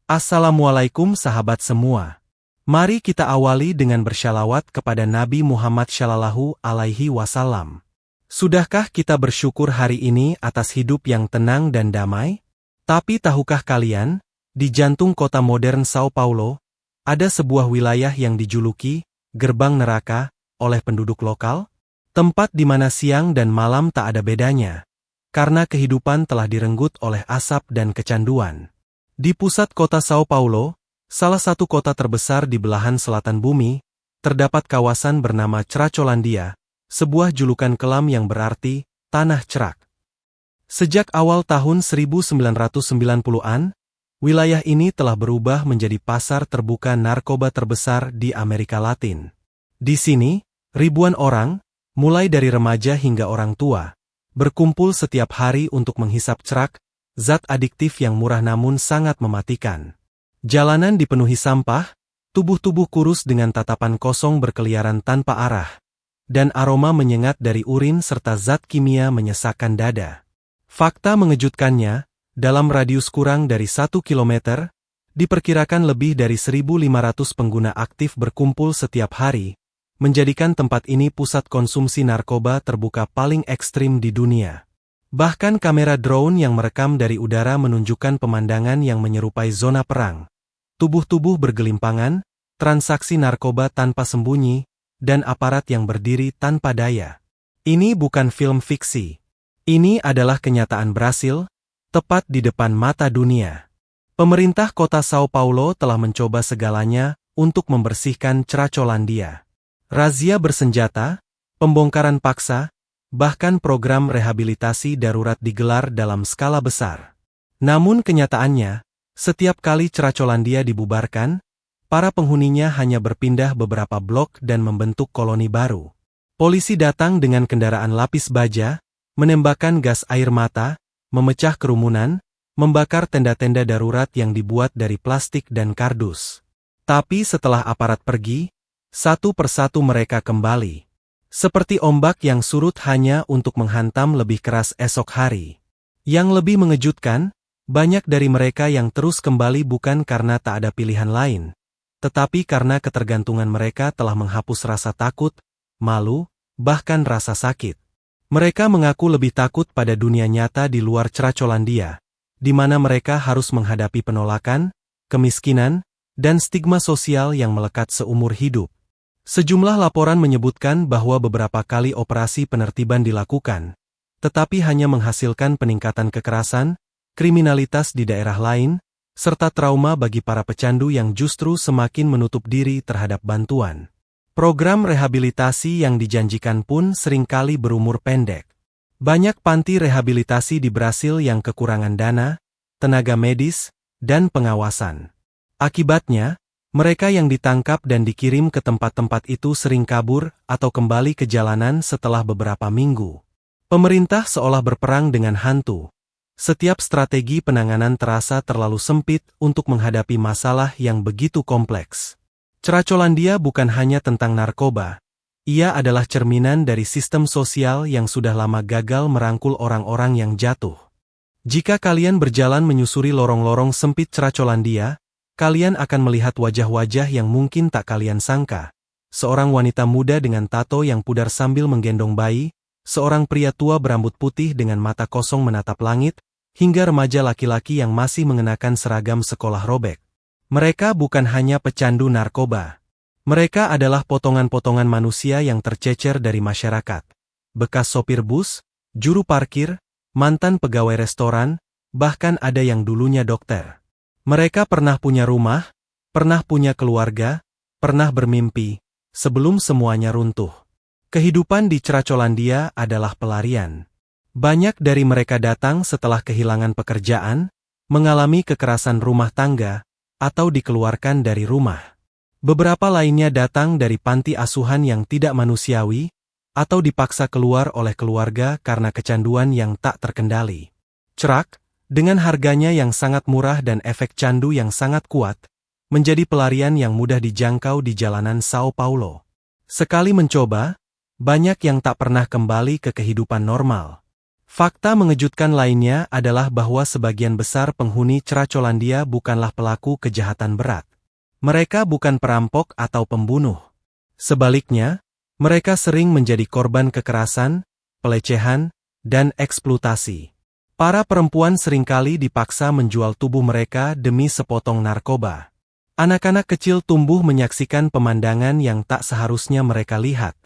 Assalamualaikum sahabat semua. Mari kita awali dengan bersyalawat kepada Nabi Muhammad Shallallahu Alaihi Wasallam. Sudahkah kita bersyukur hari ini atas hidup yang tenang dan damai? Tapi tahukah kalian, di jantung kota modern Sao Paulo, ada sebuah wilayah yang dijuluki gerbang neraka oleh penduduk lokal? Tempat di mana siang dan malam tak ada bedanya, karena kehidupan telah direnggut oleh asap dan kecanduan. Di pusat kota Sao Paulo, salah satu kota terbesar di belahan selatan bumi, terdapat kawasan bernama Cracolandia, sebuah julukan kelam yang berarti tanah cerak. Sejak awal tahun 1990-an, wilayah ini telah berubah menjadi pasar terbuka narkoba terbesar di Amerika Latin. Di sini, ribuan orang, mulai dari remaja hingga orang tua, berkumpul setiap hari untuk menghisap cerak, zat adiktif yang murah namun sangat mematikan. Jalanan dipenuhi sampah, tubuh-tubuh kurus dengan tatapan kosong berkeliaran tanpa arah, dan aroma menyengat dari urin serta zat kimia menyesakkan dada. Fakta mengejutkannya, dalam radius kurang dari 1 kilometer, diperkirakan lebih dari 1.500 pengguna aktif berkumpul setiap hari, menjadikan tempat ini pusat konsumsi narkoba terbuka paling ekstrim di dunia. Bahkan kamera drone yang merekam dari udara menunjukkan pemandangan yang menyerupai zona perang. Tubuh-tubuh bergelimpangan, transaksi narkoba tanpa sembunyi, dan aparat yang berdiri tanpa daya. Ini bukan film fiksi. Ini adalah kenyataan Brasil, tepat di depan mata dunia. Pemerintah kota Sao Paulo telah mencoba segalanya untuk membersihkan Cracolandia. Razia bersenjata, pembongkaran paksa, bahkan program rehabilitasi darurat digelar dalam skala besar. Namun kenyataannya, setiap kali Cracolandia dibubarkan, para penghuninya hanya berpindah beberapa blok dan membentuk koloni baru. Polisi datang dengan kendaraan lapis baja, menembakkan gas air mata, memecah kerumunan, membakar tenda-tenda darurat yang dibuat dari plastik dan kardus. Tapi setelah aparat pergi, satu persatu mereka kembali. Seperti ombak yang surut hanya untuk menghantam lebih keras esok hari. Yang lebih mengejutkan, banyak dari mereka yang terus kembali bukan karena tak ada pilihan lain, tetapi karena ketergantungan mereka telah menghapus rasa takut, malu, bahkan rasa sakit. Mereka mengaku lebih takut pada dunia nyata di luar Cracolandia, di mana mereka harus menghadapi penolakan, kemiskinan, dan stigma sosial yang melekat seumur hidup. Sejumlah laporan menyebutkan bahwa beberapa kali operasi penertiban dilakukan, tetapi hanya menghasilkan peningkatan kekerasan, kriminalitas di daerah lain, serta trauma bagi para pecandu yang justru semakin menutup diri terhadap bantuan. Program rehabilitasi yang dijanjikan pun seringkali berumur pendek. Banyak panti rehabilitasi di Brasil yang kekurangan dana, tenaga medis, dan pengawasan. Akibatnya, mereka yang ditangkap dan dikirim ke tempat-tempat itu sering kabur atau kembali ke jalanan setelah beberapa minggu. Pemerintah seolah berperang dengan hantu. Setiap strategi penanganan terasa terlalu sempit untuk menghadapi masalah yang begitu kompleks. Cracolandia bukan hanya tentang narkoba. Ia adalah cerminan dari sistem sosial yang sudah lama gagal merangkul orang-orang yang jatuh. Jika kalian berjalan menyusuri lorong-lorong sempit Cracolandia, kalian akan melihat wajah-wajah yang mungkin tak kalian sangka. Seorang wanita muda dengan tato yang pudar sambil menggendong bayi, seorang pria tua berambut putih dengan mata kosong menatap langit, hingga remaja laki-laki yang masih mengenakan seragam sekolah robek. Mereka bukan hanya pecandu narkoba. Mereka adalah potongan-potongan manusia yang tercecer dari masyarakat. Bekas sopir bus, juru parkir, mantan pegawai restoran, bahkan ada yang dulunya dokter. Mereka pernah punya rumah, pernah punya keluarga, pernah bermimpi, sebelum semuanya runtuh. Kehidupan di Cracolandia adalah pelarian. Banyak dari mereka datang setelah kehilangan pekerjaan, mengalami kekerasan rumah tangga, atau dikeluarkan dari rumah. Beberapa lainnya datang dari panti asuhan yang tidak manusiawi, atau dipaksa keluar oleh keluarga karena kecanduan yang tak terkendali. Cerak, dengan harganya yang sangat murah dan efek candu yang sangat kuat, menjadi pelarian yang mudah dijangkau di jalanan Sao Paulo. Sekali mencoba, banyak yang tak pernah kembali ke kehidupan normal. Fakta mengejutkan lainnya adalah bahwa sebagian besar penghuni Cracolandia bukanlah pelaku kejahatan berat. Mereka bukan perampok atau pembunuh. Sebaliknya, mereka sering menjadi korban kekerasan, pelecehan, dan eksploitasi. Para perempuan seringkali dipaksa menjual tubuh mereka demi sepotong narkoba. Anak-anak kecil tumbuh menyaksikan pemandangan yang tak seharusnya mereka lihat.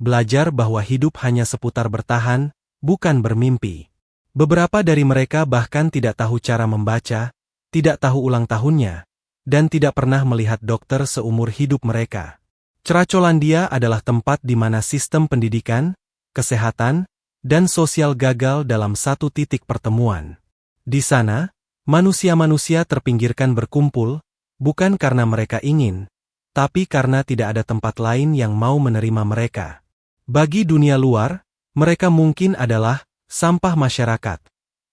Belajar bahwa hidup hanya seputar bertahan, bukan bermimpi. Beberapa dari mereka bahkan tidak tahu cara membaca, tidak tahu ulang tahunnya, dan tidak pernah melihat dokter seumur hidup mereka. Cracolandia adalah tempat di mana sistem pendidikan, kesehatan, dan sosial gagal dalam satu titik pertemuan. Di sana, manusia-manusia terpinggirkan berkumpul, bukan karena mereka ingin, tapi karena tidak ada tempat lain yang mau menerima mereka. Bagi dunia luar, mereka mungkin adalah sampah masyarakat.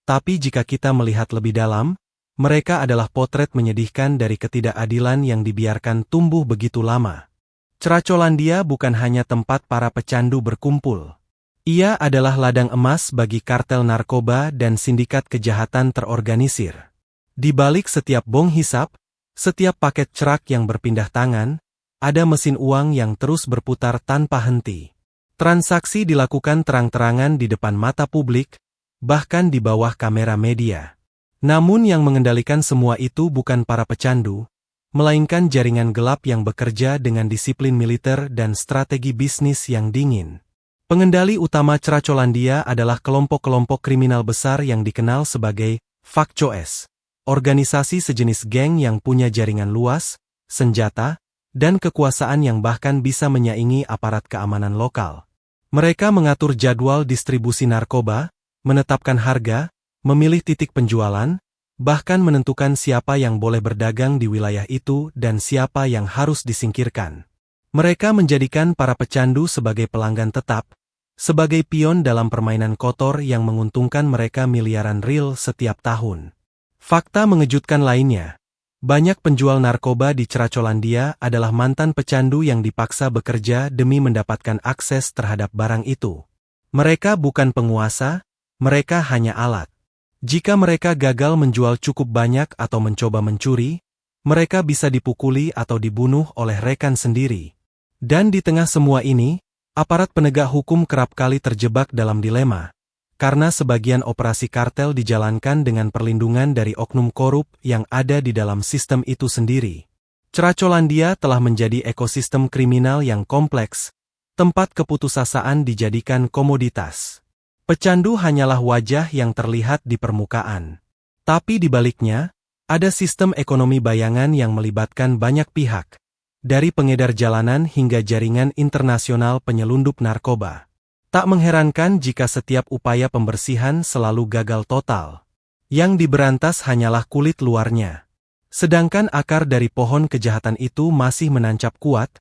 Tapi jika kita melihat lebih dalam, mereka adalah potret menyedihkan dari ketidakadilan yang dibiarkan tumbuh begitu lama. Cracolandia bukan hanya tempat para pecandu berkumpul. Ia adalah ladang emas bagi kartel narkoba dan sindikat kejahatan terorganisir. Di balik setiap bong hisap, setiap paket cerak yang berpindah tangan, ada mesin uang yang terus berputar tanpa henti. Transaksi dilakukan terang-terangan di depan mata publik, bahkan di bawah kamera media. Namun yang mengendalikan semua itu bukan para pecandu, melainkan jaringan gelap yang bekerja dengan disiplin militer dan strategi bisnis yang dingin. Pengendali utama Cracolandia adalah kelompok-kelompok kriminal besar yang dikenal sebagai Faccoes, organisasi sejenis geng yang punya jaringan luas, senjata, dan kekuasaan yang bahkan bisa menyaingi aparat keamanan lokal. Mereka mengatur jadwal distribusi narkoba, menetapkan harga, memilih titik penjualan, bahkan menentukan siapa yang boleh berdagang di wilayah itu dan siapa yang harus disingkirkan. Mereka menjadikan para pecandu sebagai pelanggan tetap, sebagai pion dalam permainan kotor yang menguntungkan mereka miliaran ril setiap tahun. Fakta mengejutkan lainnya. Banyak penjual narkoba di Cracolandia adalah mantan pecandu yang dipaksa bekerja demi mendapatkan akses terhadap barang itu. Mereka bukan penguasa, mereka hanya alat. Jika mereka gagal menjual cukup banyak atau mencoba mencuri, mereka bisa dipukuli atau dibunuh oleh rekan sendiri. Dan di tengah semua ini, aparat penegak hukum kerap kali terjebak dalam dilema. Karena sebagian operasi kartel dijalankan dengan perlindungan dari oknum korup yang ada di dalam sistem itu sendiri. Cracolandia telah menjadi ekosistem kriminal yang kompleks, tempat keputusasaan dijadikan komoditas. Pecandu hanyalah wajah yang terlihat di permukaan. Tapi di baliknya, ada sistem ekonomi bayangan yang melibatkan banyak pihak, dari pengedar jalanan hingga jaringan internasional penyelundup narkoba. Tak mengherankan jika setiap upaya pembersihan selalu gagal total. Yang diberantas hanyalah kulit luarnya. Sedangkan akar dari pohon kejahatan itu masih menancap kuat,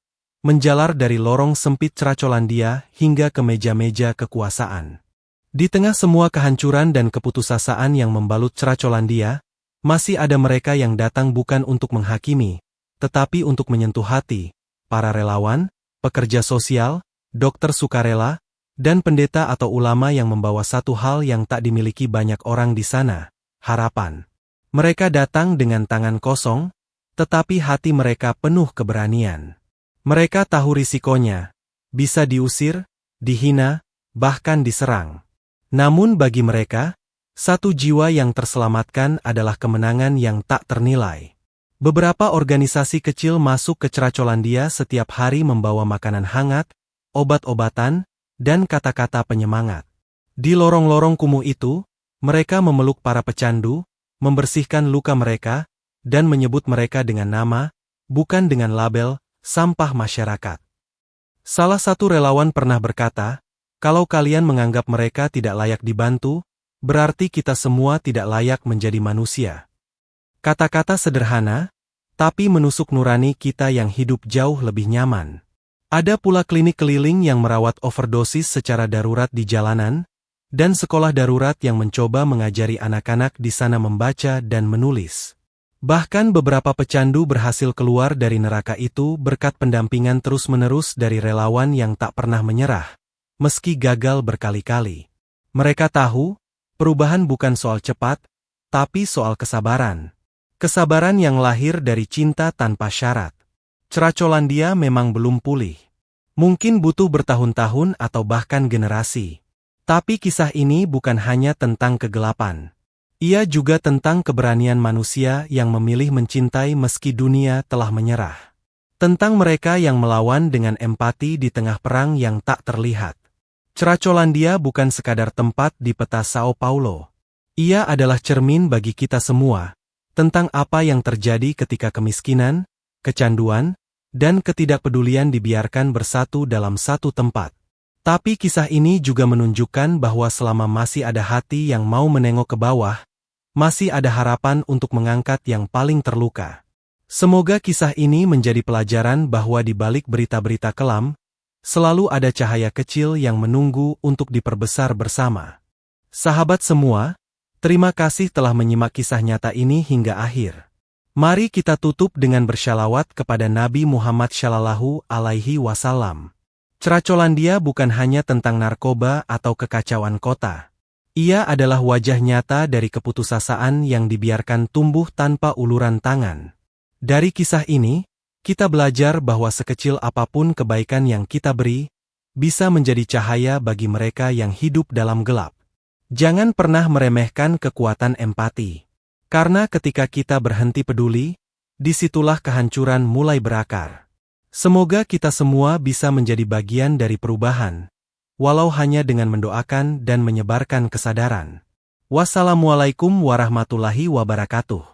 menjalar dari lorong sempit Cracolandia hingga ke meja-meja kekuasaan. Di tengah semua kehancuran dan keputusasaan yang membalut Cracolandia, masih ada mereka yang datang bukan untuk menghakimi, tetapi untuk menyentuh hati, para relawan, pekerja sosial, dokter sukarela, dan pendeta atau ulama yang membawa satu hal yang tak dimiliki banyak orang di sana, harapan. Mereka datang dengan tangan kosong, tetapi hati mereka penuh keberanian. Mereka tahu risikonya, bisa diusir, dihina, bahkan diserang. Namun bagi mereka, satu jiwa yang terselamatkan adalah kemenangan yang tak ternilai. Beberapa organisasi kecil masuk ke Cracolandia setiap hari membawa makanan hangat, obat-obatan, dan kata-kata penyemangat. Di lorong-lorong kumuh itu, mereka memeluk para pecandu, membersihkan luka mereka, dan menyebut mereka dengan nama, bukan dengan label, sampah masyarakat. Salah satu relawan pernah berkata, kalau kalian menganggap mereka tidak layak dibantu, berarti kita semua tidak layak menjadi manusia. Kata-kata sederhana, tapi menusuk nurani kita yang hidup jauh lebih nyaman. Ada pula klinik keliling yang merawat overdosis secara darurat di jalanan, dan sekolah darurat yang mencoba mengajari anak-anak di sana membaca dan menulis. Bahkan beberapa pecandu berhasil keluar dari neraka itu berkat pendampingan terus-menerus dari relawan yang tak pernah menyerah, meski gagal berkali-kali. Mereka tahu, perubahan bukan soal cepat, tapi soal kesabaran. Kesabaran yang lahir dari cinta tanpa syarat. Ceracolandia memang belum pulih. Mungkin butuh bertahun-tahun atau bahkan generasi. Tapi kisah ini bukan hanya tentang kegelapan. Ia juga tentang keberanian manusia yang memilih mencintai meski dunia telah menyerah. Tentang mereka yang melawan dengan empati di tengah perang yang tak terlihat. Ceracolandia bukan sekadar tempat di peta Sao Paulo. Ia adalah cermin bagi kita semua, tentang apa yang terjadi ketika kemiskinan, kecanduan, dan ketidakpedulian dibiarkan bersatu dalam satu tempat. Tapi kisah ini juga menunjukkan bahwa selama masih ada hati yang mau menengok ke bawah, masih ada harapan untuk mengangkat yang paling terluka. Semoga kisah ini menjadi pelajaran bahwa di balik berita-berita kelam, selalu ada cahaya kecil yang menunggu untuk diperbesar bersama. Sahabat semua, terima kasih telah menyimak kisah nyata ini hingga akhir. Mari kita tutup dengan bersyalawat kepada Nabi Muhammad Shallallahu Alaihi Wasallam. Ceracolandia bukan hanya tentang narkoba atau kekacauan kota. Ia adalah wajah nyata dari keputusasaan yang dibiarkan tumbuh tanpa uluran tangan. Dari kisah ini, kita belajar bahwa sekecil apapun kebaikan yang kita beri, bisa menjadi cahaya bagi mereka yang hidup dalam gelap. Jangan pernah meremehkan kekuatan empati. Karena ketika kita berhenti peduli, disitulah kehancuran mulai berakar. Semoga kita semua bisa menjadi bagian dari perubahan, walau hanya dengan mendoakan dan menyebarkan kesadaran. Wassalamualaikum warahmatullahi wabarakatuh.